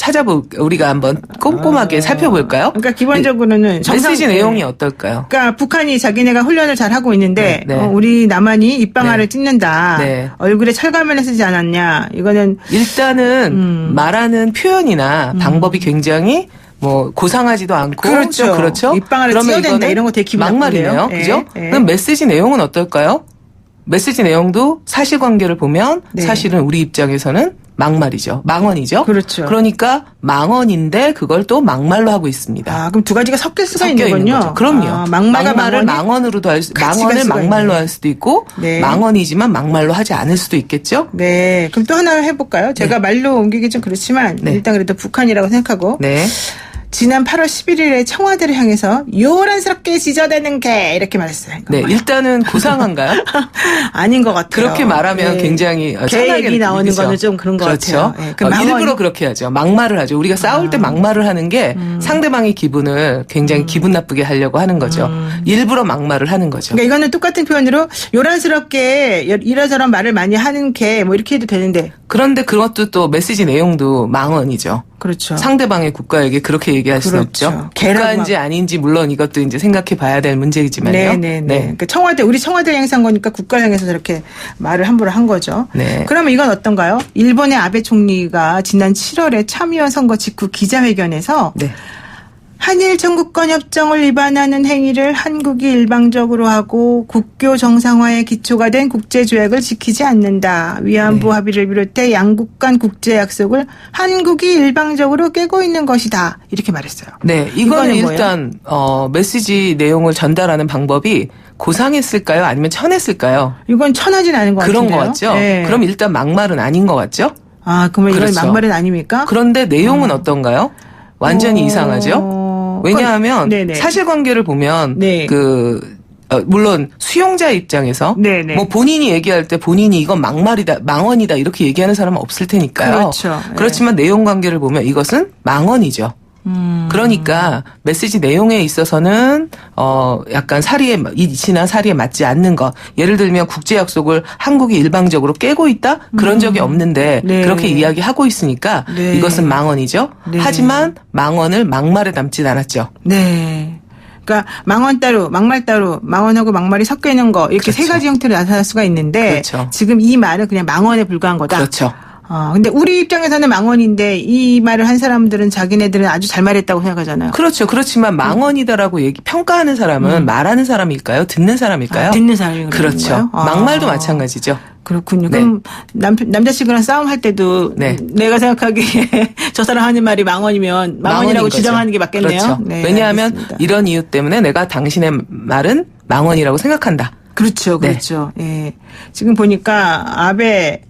우리가 한번 꼼꼼하게 살펴볼까요? 그러니까 기본적으로는 메시지 내용이 어떨까요? 그러니까 북한이 자기네가 훈련을 잘 하고 있는데 네, 네. 우리 남한이 입방아를 네. 찢는다. 네. 얼굴에 철가면을 쓰지 않았냐. 이거는 일단은 말하는 표현이나 방법이 굉장히 고상하지도 않고 그렇죠. 입방아를 그러면 찢어댄다 이거는 이런 거 되게 기분 막말이네요. 나쁜데요. 그죠? 예, 예. 그럼 메시지 내용은 어떨까요? 메시지 내용도 사실관계를 보면 네. 사실은 우리 입장에서는 막말이죠. 망언이죠. 그렇죠. 그러니까 망언인데 그걸 또 막말로 하고 있습니다. 아, 그럼 두 가지가 섞일 수가 섞여 있는 있는군요. 거죠. 그럼요. 아, 막말과 막말을 망언이 망언으로도 같이 갈 망언을 수가 막말로 있네. 할 수도 있고 네. 망언이지만 막말로 하지 않을 수도 있겠죠. 네. 그럼 또 하나 해볼까요? 제가 말로 옮기기 좀 그렇지만 네. 일단 그래도 북한이라고 생각하고 네. 지난 8월 11일에 청와대를 향해서 요란스럽게 지저대는 개 이렇게 말했어요. 네, 일단은 고상한가요? 아닌 것 같아요. 그렇게 말하면 네. 굉장히 개 차가게 얘기 나오는 느끼죠. 거는 좀 그런 것 그렇죠. 같아요. 네, 일부러 그렇게 하죠. 막말을 하죠. 우리가 싸울 때 막말을 하는 게 상대방의 기분을 굉장히 기분 나쁘게 하려고 하는 거죠. 일부러 막말을 하는 거죠. 그러니까 이거는 똑같은 표현으로 요란스럽게 이러저런 말을 많이 하는 개 뭐 이렇게 해도 되는데. 그런데 그것도 또 메시지 내용도 망언이죠. 그렇죠. 상대방의 국가에게 그렇게 얘기할 수는 그렇죠. 없죠. 개라고 국가인지 아닌지 물론 이것도 이제 생각해 봐야 될 문제이지만요. 네네네. 그러니까 우리 청와대 행사한 거니까 국가를 향해서 저렇게 말을 함부로 한 거죠. 네. 그러면 이건 어떤가요? 일본의 아베 총리가 지난 7월에 참의원 선거 직후 기자회견에서 네. 한일 청구권 협정을 위반하는 행위를 한국이 일방적으로 하고 국교 정상화의 기초가 된 국제조약을 지키지 않는다. 위안부 네. 합의를 비롯해 양국 간 국제 약속을 한국이 일방적으로 깨고 있는 것이다. 이렇게 말했어요. 네, 이거는 이거는 일단 메시지 내용을 전달하는 방법이 고상했을까요? 아니면 천했을까요? 이건 천하진 않은 것 그런 같은데요. 것 같죠? 네. 그럼 일단 막말은 아닌 것 같죠? 아, 그러면 이건 그렇죠. 막말은 아닙니까? 그런데 내용은 어떤가요? 완전히 이상하죠? 왜냐하면 네네. 사실관계를 보면 네. 물론 수용자 입장에서 네네. 뭐 본인이 얘기할 때 본인이 이건 막말이다, 망언이다 이렇게 얘기하는 사람은 없을 테니까요. 그렇죠. 네. 그렇지만 내용 관계를 보면 이것은 망언이죠. 그러니까 메시지 내용에 있어서는 약간 이치나 사리에 맞지 않는 것. 예를 들면 국제 약속을 한국이 일방적으로 깨고 있다? 그런 적이 없는데 네. 그렇게 이야기하고 있으니까 네. 이것은 망언이죠. 네. 하지만 망언을 막말에 담진 않았죠. 네. 그러니까 망언 따로, 막말 따로, 망언하고 막말이 섞여 있는 거 이렇게 세 그렇죠. 가지 형태로 나타날 수가 있는데 그렇죠. 지금 이 말은 그냥 망언에 불과한 거다. 그렇죠. 근데 우리 입장에서는 망언인데 이 말을 한 사람들은 자기네들은 아주 잘 말했다고 생각하잖아요. 그렇죠. 그렇지만 망언이다라고 평가하는 사람은 말하는 사람일까요? 듣는 사람일까요? 듣는 사람이 그렇죠. 막말도 마찬가지죠. 그렇군요. 네. 그럼 남자친구랑 싸움할 때도 네. 내가 생각하기에 저 사람 하는 말이 망언이면 망언이라고 망언인 거죠. 주장하는 게 맞겠네요. 그렇죠. 네, 왜냐하면 알겠습니다. 이런 이유 때문에 내가 당신의 말은 망언이라고 생각한다. 그렇죠. 네. 그렇죠. 예. 지금 보니까 아베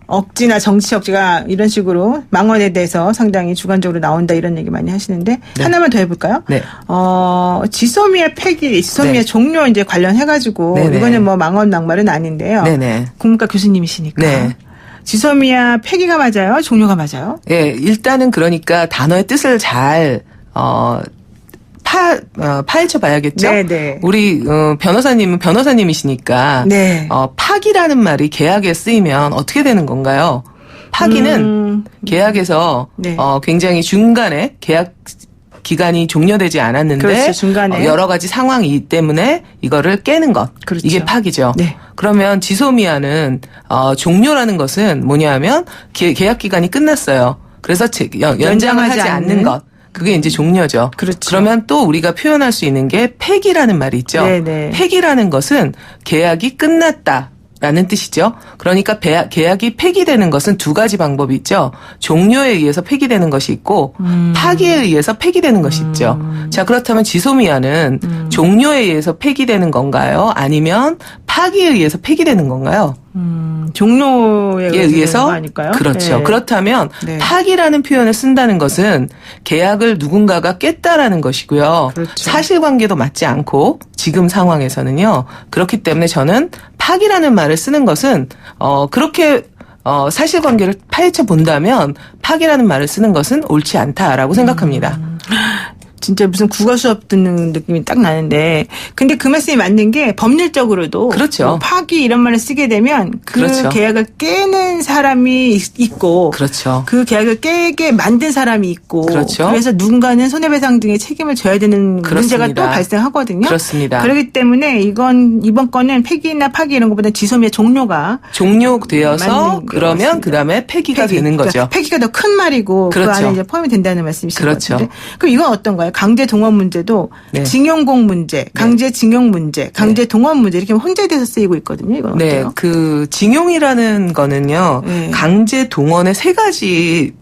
억지나 정치 억지가 이런 식으로 망언에 대해서 상당히 주관적으로 나온다 이런 얘기 많이 하시는데 네. 하나만 더 해볼까요? 네. 지소미아 폐기, 지소미아 네. 종료 이제 관련해가지고 네네. 이거는 뭐 망언 막말은 아닌데요. 네네. 국문과 교수님이시니까. 네. 지소미아 폐기가 맞아요? 종료가 맞아요? 예, 일단은 그러니까 단어의 뜻을 잘 파헤쳐 봐야겠죠. 네네. 우리 변호사님은 변호사님이시니까 네. 파기라는 말이 계약에 쓰이면 어떻게 되는 건가요? 파기는 계약에서 네. 굉장히 중간에 계약 기간이 종료되지 않았는데 그렇죠, 중간에. 여러 가지 상황이기 때문에 이거를 깨는 것. 그렇죠. 이게 파기죠. 네. 그러면 지소미아는 종료라는 것은 뭐냐하면 계약 기간이 끝났어요. 그래서 연장을 하지 않는 것. 그게 이제 종료죠. 그렇죠. 그러면 또 우리가 표현할 수 있는 게 폐기라는 말이 있죠. 네네. 폐기라는 것은 계약이 끝났다. 라는 뜻이죠. 그러니까 계약이 폐기되는 것은 두 가지 방법이 있죠. 종료에 의해서 폐기되는 것이 있고 파기에 의해서 폐기되는 것이 있죠. 자, 그렇다면 지소미아는 종료에 의해서 폐기되는 건가요? 아니면 파기에 의해서 폐기되는 건가요? 종료에 의해서 아닐까요? 그렇죠. 네. 그렇다면 네. 파기라는 표현을 쓴다는 것은 계약을 누군가가 깼다라는 것이고요. 그렇죠. 사실관계도 맞지 않고 지금 상황에서는요. 그렇기 때문에 저는 파기라는 말을 쓰는 것은 그렇게 사실관계를 파헤쳐 본다면 파기라는 말을 쓰는 것은 옳지 않다라고 생각합니다. 진짜 무슨 국어 수업 듣는 느낌이 딱 나는데 근데 그 말씀이 맞는 게 법률적으로도 그렇죠. 뭐 파기 이런 말을 쓰게 되면 그 그렇죠. 계약을 깨는 사람이 있고 그렇죠. 그 계약을 깨게 만든 사람이 있고 그렇죠. 그래서 누군가는 손해배상 등의 책임을 져야 되는 그렇습니다. 문제가 또 발생하거든요. 그렇습니다. 그렇기 때문에 이번 건은 폐기나 파기 이런 것보다 지소미아 종료가 종료되어서 맞는 것 그러면 같습니다. 그다음에 폐기가 되는 거죠. 그러니까 폐기가 더 큰 말이고 그 그렇죠. 안에 이제 포함이 된다는 말씀이신 것 그렇죠. 같은데 그럼 이건 어떤가요? 강제 동원 문제도 네. 징용공 문제, 강제 징용 문제, 강제 동원 문제 이렇게 혼재돼서 쓰이고 있거든요. 이건 네, 어때요? 그 징용이라는 거는요. 네. 강제 동원의 세 가지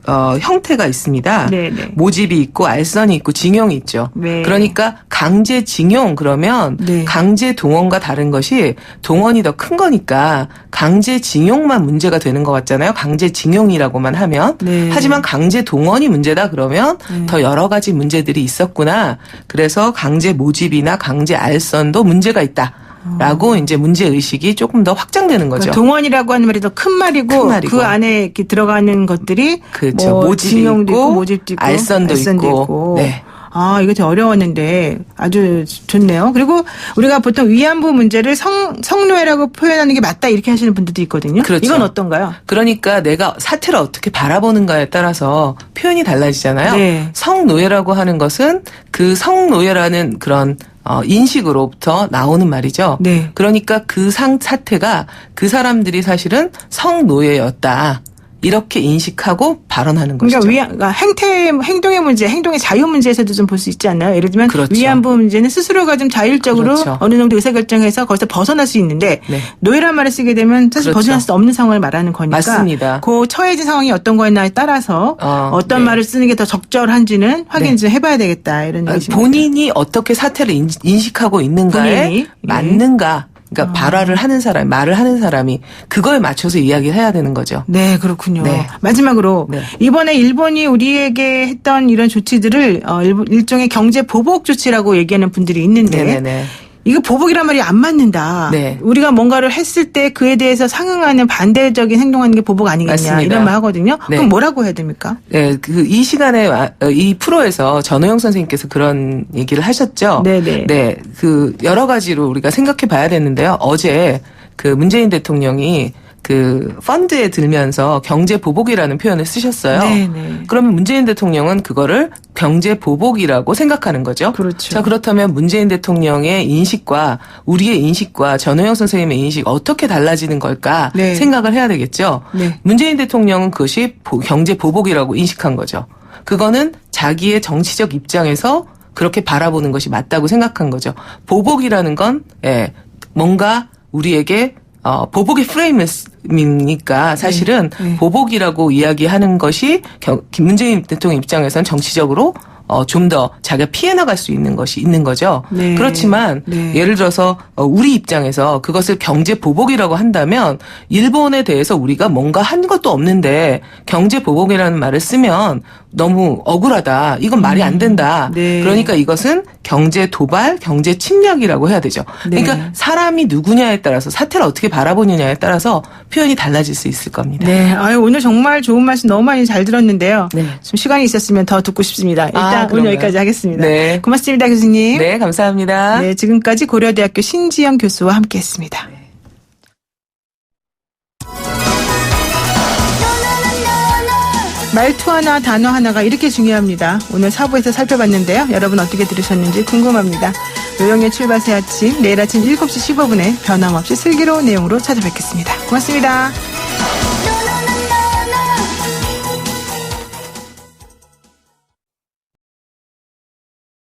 형태가 있습니다. 네, 네. 모집이 있고 알선이 있고 징용이 있죠. 네. 그러니까 강제 징용 그러면 네. 강제 동원과 다른 것이 동원이 더 큰 거니까 강제 징용만 문제가 되는 것 같잖아요. 강제 징용이라고만 하면. 네. 하지만 강제 동원이 문제다 그러면 네. 더 여러 가지 문제들이 있었구나. 그래서 강제 모집이나 강제 알선도 문제가 있다. 라고 이제 문제 의식이 조금 더 확장되는 거죠. 그러니까 동원이라고 하는 말이 더 큰 말이고, 큰 말이고. 그 안에 이렇게 들어가는 것들이 그렇죠. 뭐 모집이 징용도 있고, 모집도 있고 알선도 있고. 네. 아, 이거 되게 어려웠는데 아주 좋네요. 그리고 우리가 보통 위안부 문제를 성노예라고 표현하는 게 맞다 이렇게 하시는 분들도 있거든요. 그렇죠. 이건 어떤가요? 그러니까 내가 사태를 어떻게 바라보는가에 따라서 표현이 달라지잖아요. 네. 성노예라고 하는 것은 그 성노예라는 그런 인식으로부터 나오는 말이죠. 네. 그러니까 그 사태가 그 사람들이 사실은 성노예였다. 이렇게 인식하고 발언하는 것이죠. 그러니까 행동의 문제, 행동의 자유 문제에서도 좀 볼 수 있지 않나요? 예를 들면 그렇죠. 위안부 문제는 스스로가 좀 자율적으로 그렇죠. 어느 정도 의사결정해서 거기서 벗어날 수 있는데 네. 노예란 말을 쓰게 되면 사실 그렇죠. 벗어날 수 없는 상황을 말하는 거니까 맞습니다. 그 처해진 상황이 어떤 거였나에 따라서 어떤 네. 말을 쓰는 게 더 적절한지는 확인 좀 해봐야 되겠다 이런 얘기죠. 본인이 어떻게 사태를 인식하고 있는가에 본인이? 맞는가. 그러니까 발화를 하는 사람, 말을 하는 사람이 그거에 맞춰서 이야기를 해야 되는 거죠. 네, 그렇군요. 네. 마지막으로 네. 이번에 일본이 우리에게 했던 이런 조치들을 일종의 경제 보복 조치라고 얘기하는 분들이 있는데 네네네. 이거 보복이란 말이 안 맞는다. 네. 우리가 뭔가를 했을 때 그에 대해서 상응하는 반대적인 행동하는 게 보복 아니겠냐 맞습니다. 이런 말 하거든요. 네. 그럼 뭐라고 해야 됩니까? 네, 이 시간에 이 프로에서 전호영 선생님께서 그런 얘기를 하셨죠. 네네. 네, 그 여러 가지로 우리가 생각해 봐야 되는데요. 어제 그 문재인 대통령이 그 펀드에 들면서 경제 보복이라는 표현을 쓰셨어요. 네네. 그러면 문재인 대통령은 그거를 경제 보복이라고 생각하는 거죠. 그렇죠. 자, 그렇다면 문재인 대통령의 인식과 우리의 인식과 전호영 선생님의 인식 어떻게 달라지는 걸까 네. 생각을 해야 되겠죠. 네. 문재인 대통령은 그것이 경제 보복이라고 인식한 거죠. 그거는 자기의 정치적 입장에서 그렇게 바라보는 것이 맞다고 생각한 거죠. 보복이라는 건 뭔가 우리에게 보복의 프레임이니까 사실은 네. 보복이라고 이야기하는 것이 문재인 대통령 입장에서는 정치적으로 좀 더 자기가 피해 나갈 수 있는 것이 있는 거죠. 네. 그렇지만 네. 예를 들어서 우리 입장에서 그것을 경제 보복이라고 한다면 일본에 대해서 우리가 뭔가 한 것도 없는데 경제 보복이라는 말을 쓰면 너무 억울하다. 이건 말이 안 된다. 네. 그러니까 이것은 경제 도발, 경제 침략이라고 해야 되죠. 네. 그러니까 사람이 누구냐에 따라서 사태를 어떻게 바라보느냐에 따라서 표현이 달라질 수 있을 겁니다. 네. 아유, 오늘 정말 좋은 말씀 너무 많이 잘 들었는데요. 네. 좀 시간이 있었으면 더 듣고 싶습니다. 일단 오늘 그런가요? 여기까지 하겠습니다. 네. 고맙습니다, 교수님. 네, 감사합니다. 네, 지금까지 고려대학교 신지영 교수와 함께했습니다. 말투 하나, 단어 하나가 이렇게 중요합니다. 오늘 4부에서 살펴봤는데요. 여러분 어떻게 들으셨는지 궁금합니다. 노영의 출발 새 아침, 내일 아침 7시 15분에 변함없이 슬기로운 내용으로 찾아뵙겠습니다. 고맙습니다.